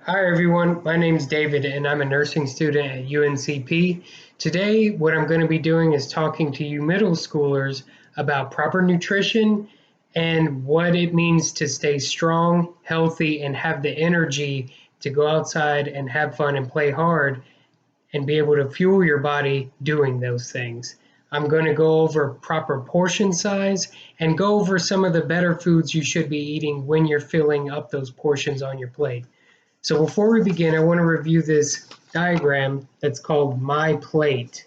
Hi everyone, my name's David and I'm a nursing student at UNCP. Today, what I'm going to be doing is talking to you middle schoolers about proper nutrition and what it means to stay strong, healthy, and have the energy to go outside and have fun and play hard and be able to fuel your body doing those things. I'm going to go over proper portion size and go over some of the better foods you should be eating when you're filling up those portions on your plate. So before we begin, I want to review this diagram that's called MyPlate.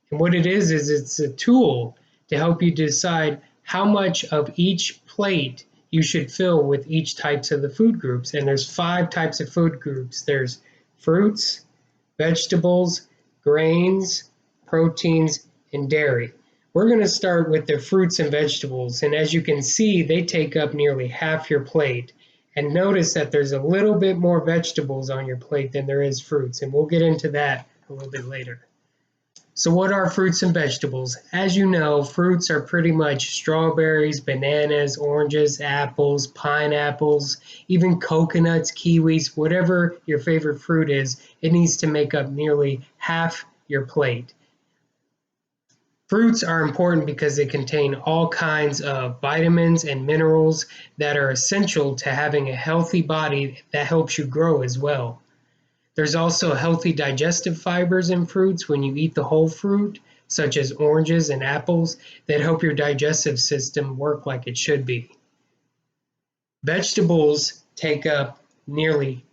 And what it is it's a tool to help you decide how much of each plate you should fill with each types of the food groups. And there's 5 types of food groups. There's fruits, vegetables, grains, proteins, and dairy. We're going to start with the fruits and vegetables. And as you can see, they take up nearly half your plate. And notice that there's a little bit more vegetables on your plate than there is fruits. And we'll get into that a little bit later. So what are fruits and vegetables? As you know, fruits are pretty much strawberries, bananas, oranges, apples, pineapples, even coconuts, kiwis, whatever your favorite fruit is, it needs to make up nearly half your plate. Fruits are important because they contain all kinds of vitamins and minerals that are essential to having a healthy body that helps you grow as well. There's also healthy digestive fibers in fruits when you eat the whole fruit, such as oranges and apples, that help your digestive system work like it should be. Vegetables take up nearly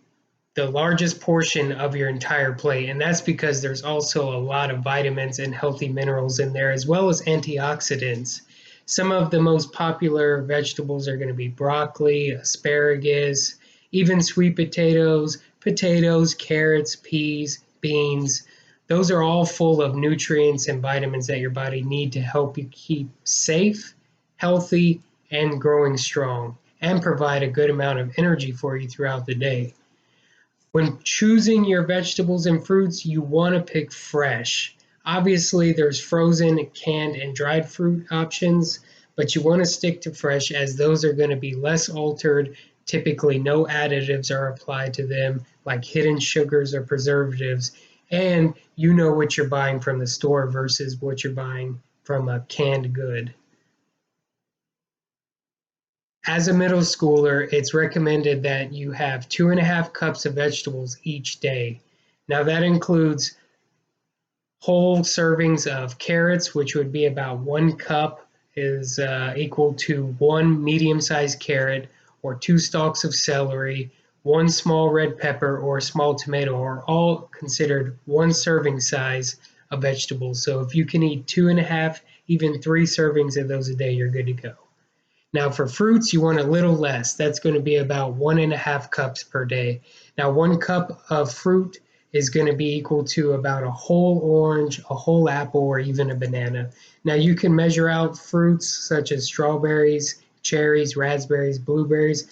the largest portion of your entire plate, and that's because there's also a lot of vitamins and healthy minerals in there, as well as antioxidants. Some of the most popular vegetables are going to be broccoli, asparagus, even sweet potatoes, carrots, peas, beans. Those are all full of nutrients and vitamins that your body need to help you keep safe, healthy, and growing strong, and provide a good amount of energy for you throughout the day. When choosing your vegetables and fruits, you want to pick fresh. Obviously, there's frozen, canned, and dried fruit options, but you want to stick to fresh as those are going to be less altered. Typically, no additives are applied to them, like hidden sugars or preservatives, and you know what you're buying from the store versus what you're buying from a canned good. As a middle schooler, it's recommended that you have 2.5 cups of vegetables each day. Now that includes whole servings of carrots, which would be about 1 cup is equal to 1 medium-sized carrot, or 2 stalks of celery, 1 small red pepper, or a small tomato are all considered 1 serving size of vegetables. So if you can eat 2.5, even 3 servings of those a day, you're good to go. Now for fruits, you want a little less. That's going to be about 1.5 cups per day. Now 1 cup of fruit is going to be equal to about a whole orange, a whole apple, or even a banana. Now you can measure out fruits such as strawberries, cherries, raspberries, blueberries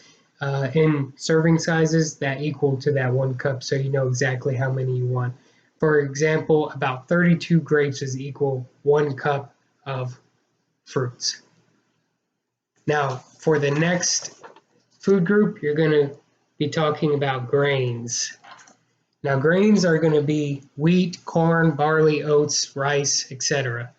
in serving sizes that equal to that 1 cup, so you know exactly how many you want. For example, about 32 grapes is equal 1 cup of fruits. Now, for the next food group, you're going to be talking about grains. Now, grains are going to be wheat, corn, barley, oats, rice, etc.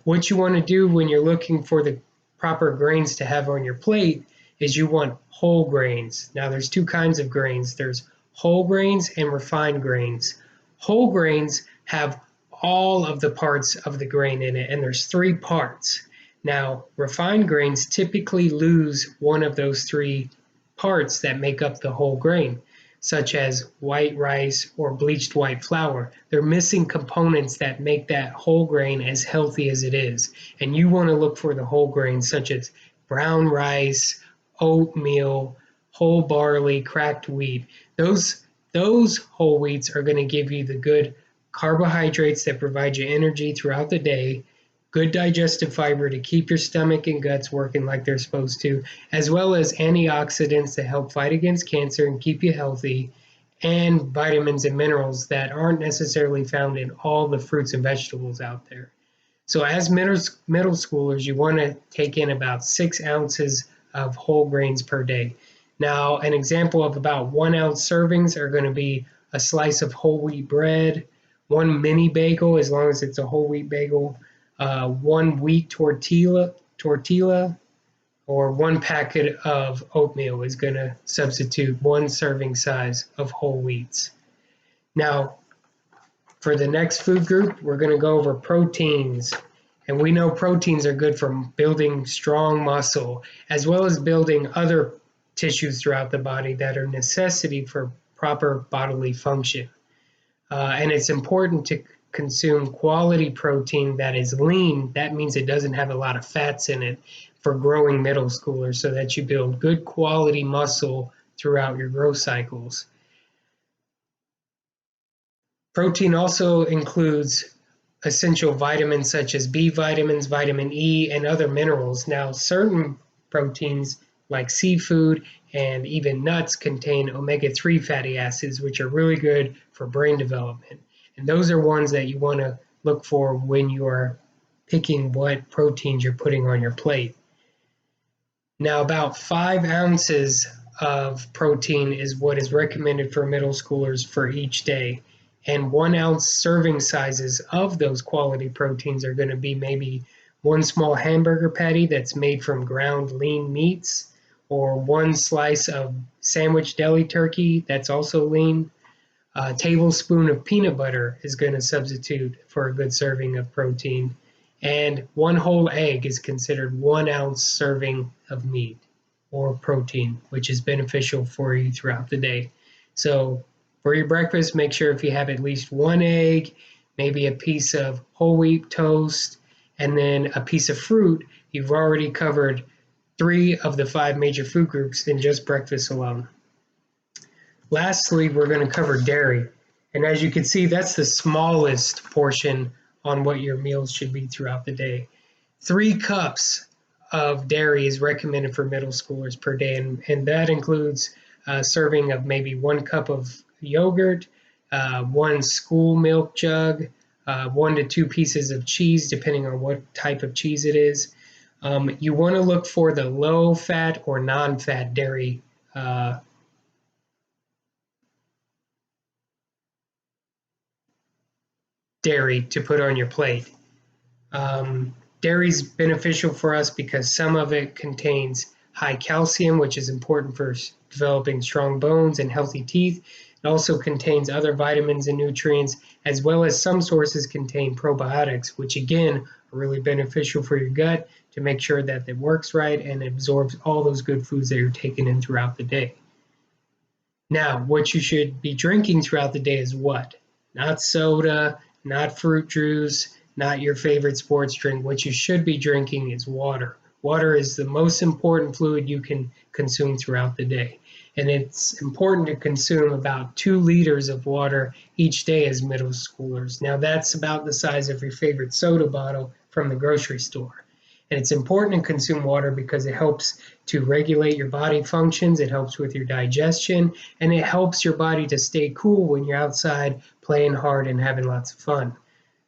What you want to do when you're looking for the proper grains to have on your plate is you want whole grains. Now, there's 2 kinds of grains. There's whole grains and refined grains. Whole grains have all of the parts of the grain in it, and there's 3 parts. Now, refined grains typically lose one of those 3 parts that make up the whole grain, such as white rice or bleached white flour. They're missing components that make that whole grain as healthy as it is. And you want to look for the whole grains, such as brown rice, oatmeal, whole barley, cracked wheat. Those whole wheats are going to give you the good carbohydrates that provide you energy throughout the day, good digestive fiber to keep your stomach and guts working like they're supposed to, as well as antioxidants to help fight against cancer and keep you healthy, and vitamins and minerals that aren't necessarily found in all the fruits and vegetables out there. So as middle schoolers, you want to take in about 6 ounces of whole grains per day. Now, an example of about 1 ounce servings are going to be a slice of whole wheat bread, one mini bagel, as long as it's a whole wheat bagel, one wheat tortilla, or one packet of oatmeal is going to substitute one serving size of whole wheats. Now, for the next food group, we're going to go over proteins. And we know proteins are good for building strong muscle, as well as building other tissues throughout the body that are necessity for proper bodily function. And it's important to consume quality protein that is lean. That means it doesn't have a lot of fats in it for growing middle schoolers, so that you build good quality muscle throughout your growth cycles. Protein also includes essential vitamins such as B vitamins, vitamin E, and other minerals. Now, certain proteins like seafood and even nuts contain omega-3 fatty acids, which are really good for brain development. And those are ones that you want to look for when you are picking what proteins you're putting on your plate. Now, about 5 ounces of protein is what is recommended for middle schoolers for each day. And 1 ounce serving sizes of those quality proteins are going to be maybe one small hamburger patty that's made from ground lean meats, or one slice of sandwich deli turkey that's also lean. A tablespoon of peanut butter is going to substitute for a good serving of protein. And one whole egg is considered 1 ounce serving of meat or protein, which is beneficial for you throughout the day. So for your breakfast, make sure if you have at least one egg, maybe a piece of whole wheat toast, and then a piece of fruit, you've already covered 3 of the 5 major food groups in just breakfast alone. Lastly, we're going to cover dairy. And as you can see, that's the smallest portion on what your meals should be throughout the day. 3 cups of dairy is recommended for middle schoolers per day, and that includes a serving of maybe 1 cup of yogurt, 1 school milk jug, 1 to 2 pieces of cheese, depending on what type of cheese it is. You want to look for the low-fat or non-fat dairy to put on your plate. Dairy is beneficial for us because some of it contains high calcium, which is important for developing strong bones and healthy teeth. It also contains other vitamins and nutrients, as well as some sources contain probiotics, which again are really beneficial for your gut to make sure that it works right and absorbs all those good foods that you're taking in throughout the day. Now, what you should be drinking throughout the day is what? Not soda, not fruit juice, not your favorite sports drink. What you should be drinking is water. Water is the most important fluid you can consume throughout the day. And it's important to consume about 2 liters of water each day as middle schoolers. Now, that's about the size of your favorite soda bottle from the grocery store. And it's important to consume water because it helps to regulate your body functions, it helps with your digestion, and it helps your body to stay cool when you're outside playing hard and having lots of fun.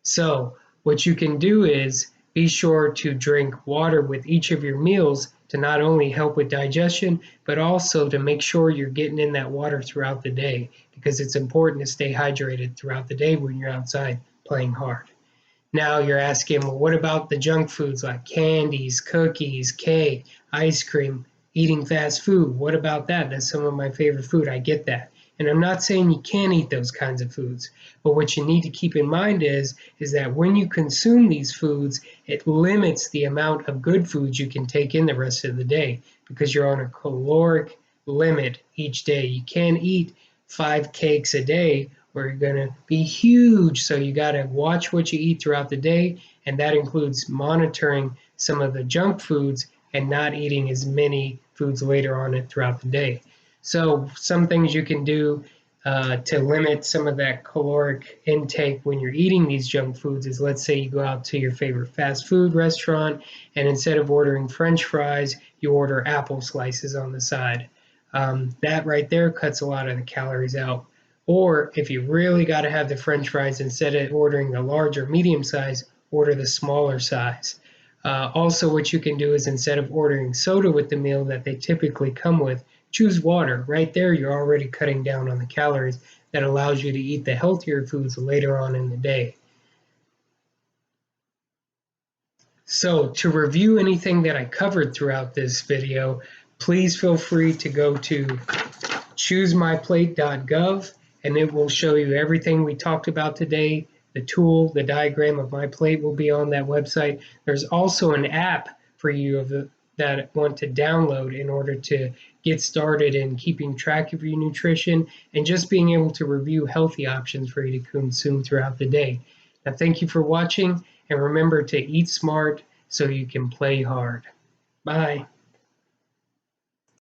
So what you can do is be sure to drink water with each of your meals to not only help with digestion, but also to make sure you're getting in that water throughout the day, because it's important to stay hydrated throughout the day when you're outside playing hard. Now you're asking, well, what about the junk foods like candies, cookies, cake, ice cream, eating fast food? What about that? That's some of my favorite food. I get that. And I'm not saying you can't eat those kinds of foods, but what you need to keep in mind is that when you consume these foods, it limits the amount of good foods you can take in the rest of the day, because you're on a caloric limit each day. You can't eat 5 cakes a day or you're going to be huge. So you got to watch what you eat throughout the day, and that includes monitoring some of the junk foods and not eating as many foods later on throughout the day. So some things you can do to limit some of that caloric intake when you're eating these junk foods is, let's say you go out to your favorite fast food restaurant, and instead of ordering French fries, you order apple slices on the side. That right there cuts a lot of the calories out. Or if you really got to have the French fries, instead of ordering the large or medium size, order the smaller size. Also, what you can do is, instead of ordering soda with the meal that they typically come with, choose water. Right there, you're already cutting down on the calories. That allows you to eat the healthier foods later on in the day. So to review anything that I covered throughout this video, please feel free to go to choosemyplate.gov, and it will show you everything we talked about today. The tool, the diagram of MyPlate will be on that website. There's also an app for you that want to download in order to get started in keeping track of your nutrition and just being able to review healthy options for you to consume throughout the day. Now, thank you for watching, and remember to eat smart so you can play hard. Bye.